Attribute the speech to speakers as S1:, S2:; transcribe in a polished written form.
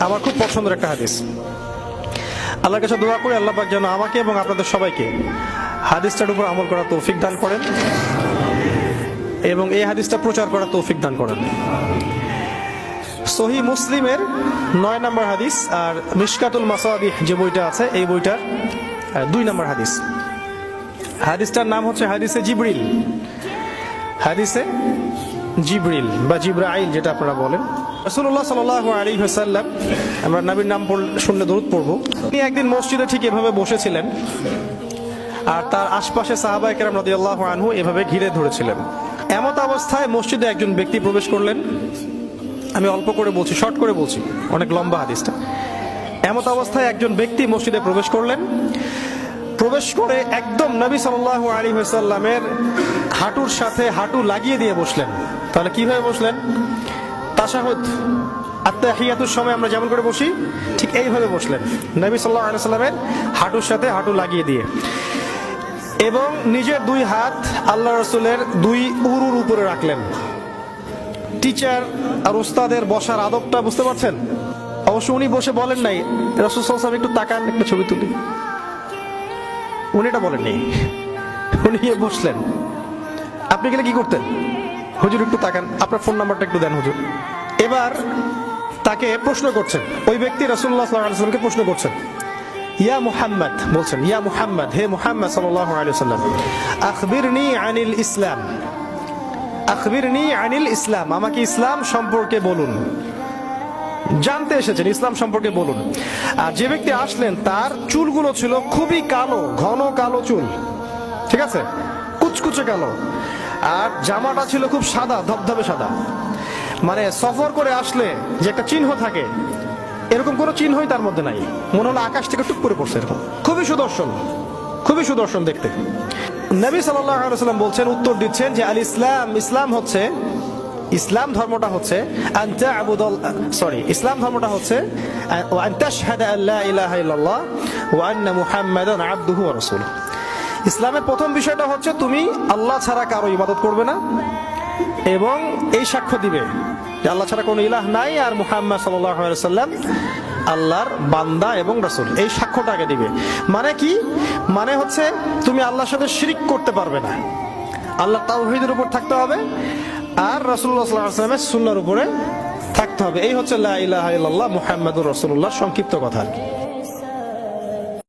S1: আমার খুব পছন্দের একটা হাদিস। আল্লাহর কাছে দোয়া করি আল্লাহ পাক যেন আমাকে এবং আপনাদের সবাইকে হাদিসটার উপর আমল করার তৌফিক দান করেন এবং এই হাদিসটা প্রচার করার তৌফিক দান করেন। সহিহ মুসলিমের 9 নম্বর হাদিস আর মিশকাতুল মাসাবিহ যে বইটা আছে এই বইটার 2 নম্বর হাদিস। হাদিসটার নাম হচ্ছে হাদিসে জিবরিল। হাদিসে জিবরিল বা জিব্রাইল যেটা আপনারা বলেন। রাসূলুল্লাহ সাল্লাল্লাহু আলাইহি ওয়াসাল্লাম, আমরা নবীর নাম শুনলে দরুদ পড়ব। তিনি একদিন মসজিদে ঠিক এভাবে বসেছিলেন আর তার আশপাশে সাহাবায়ে কেরাম রাদিয়াল্লাহু আনহু এভাবে ঘিরে ধরেছিলেন। এমত অবস্থায় মসজিদে একজন ব্যক্তি প্রবেশ করলেন। আমি অল্প করে বলছি, শর্ট করে বলছি, অনেক লম্বা হাদিসটা। এমত অবস্থায় একজন ব্যক্তি মসজিদে প্রবেশ করলেন। প্রবেশ করে একদম নবী সাল্লাল্লাহু আলাইহি ওয়াসাল্লামের হাঁটুর সাথে হাঁটু লাগিয়ে দিয়ে বসলেন। তাহলে কিভাবে বসলেন? তাশাহুদ আত্তাহিয়াতুর সময় আমরা যেমন করে বসি ঠিক এইভাবে বসলেন, নবী সাল্লাল্লাহু আলাইহি ওয়াসাল্লামের হাঁটুর সাথে হাঁটু লাগিয়ে দিয়ে, এবং নিজের 2 হাত আল্লাহ রাসূলের 2 উরুর উপরে রাখলেন। টিচার আর উস্তাদের বসার আদবটা বুঝতে পারছেন? অবশ্য উনি বসে বলেন নাই রাসূল সাল্লাল্লাহু আলাইহি ওয়াসাল্লাম একটু তাকান, একটা ছবি তুলি, উনি এটা বলেননি। উনি বসলেন। আপনি গেলে কি করতেন? হুজুর একটু তাকান, আপনার ফোন নাম্বারটা একটু দেন হুজুর। এবার তাকে প্রশ্ন করছেন, ওই ব্যক্তি রাসূলুল্লাহ সাল্লাল্লাহু আলাইহি ওয়াসাল্লামকে প্রশ্ন করছেন, ইয়া মুহাম্মদ, বলছেন ইয়া মুহাম্মদ, হে মুহাম্মদ সাল্লাল্লাহু আলাইহি ওয়াসাল্লাম, আখবিরনি আনিল ইসলাম, আখবিরনি আনিল ইসলাম, আমাকে ইসলাম সম্পর্কে বলুন। জানতে এসেছেন, ইসলাম সম্পর্কে বলুন। আর যে ব্যক্তি আসলেন তার চুলগুলো ছিল খুবই কালো, ঘন কালো চুল, ঠিক আছে, কুচকুচে কালো, আর জামাটা ছিল খুব সাদা, ধবধবে সাদা। মানে সফর করে আসলে যে একটা চিহ্ন থাকে এরকম কোনো চিহ্নই তার মধ্যে নাই, মনে হলো আকাশ থেকে টুক করে পড়ছে এরকম। খুবই সুদর্শন, খুবই সুদর্শন দেখতে। নবী সাল্লাল্লাহু আলাইহি ওয়াসাল্লাম বলছেন, উত্তর দিচ্ছেন যে আল ইসলাম, ইসলাম হচ্ছে, ইসলাম ধর্মটা হচ্ছে ইসলাম ধর্মটা হচ্ছে আন তাশহাদা আল্লা ইলাহা ইল্লাল্লাহ ওয়া আন্না মুহাম্মাদান আবদুহু ওয়া রাসূলুহু। ইসলামের প্রথম বিষয়টা হচ্ছে তুমি আল্লাহ ছাড়া কারো ইবাদত করবে না এবং এই সাক্ষ্য দিবে যে আল্লাহ ছাড়া কোনো ইলাহ নাই আর মুহাম্মদ সাল্লাল্লাহু আলাইহি ওয়াসাল্লাম আল্লাহর বান্দা এবং রাসূল। এই সাক্ষ্যটা আগে দিবে। মানে কি? মানে হচ্ছে তুমি আল্লাহর সাথে শিরক করতে পারবে না, আল্লাহ তাওহীদের উপর থাকতে হবে আর রাসূলুল্লাহ সাল্লাল্লাহু আলাইহি ওয়াসাল্লামের সুন্নাহর উপরে থাকতে হবে। এই হচ্ছে লা ইলাহা ইল্লাল্লাহ মুহাম্মাদুর রাসূলুল্লাহ সংক্ষিপ্ত কথা।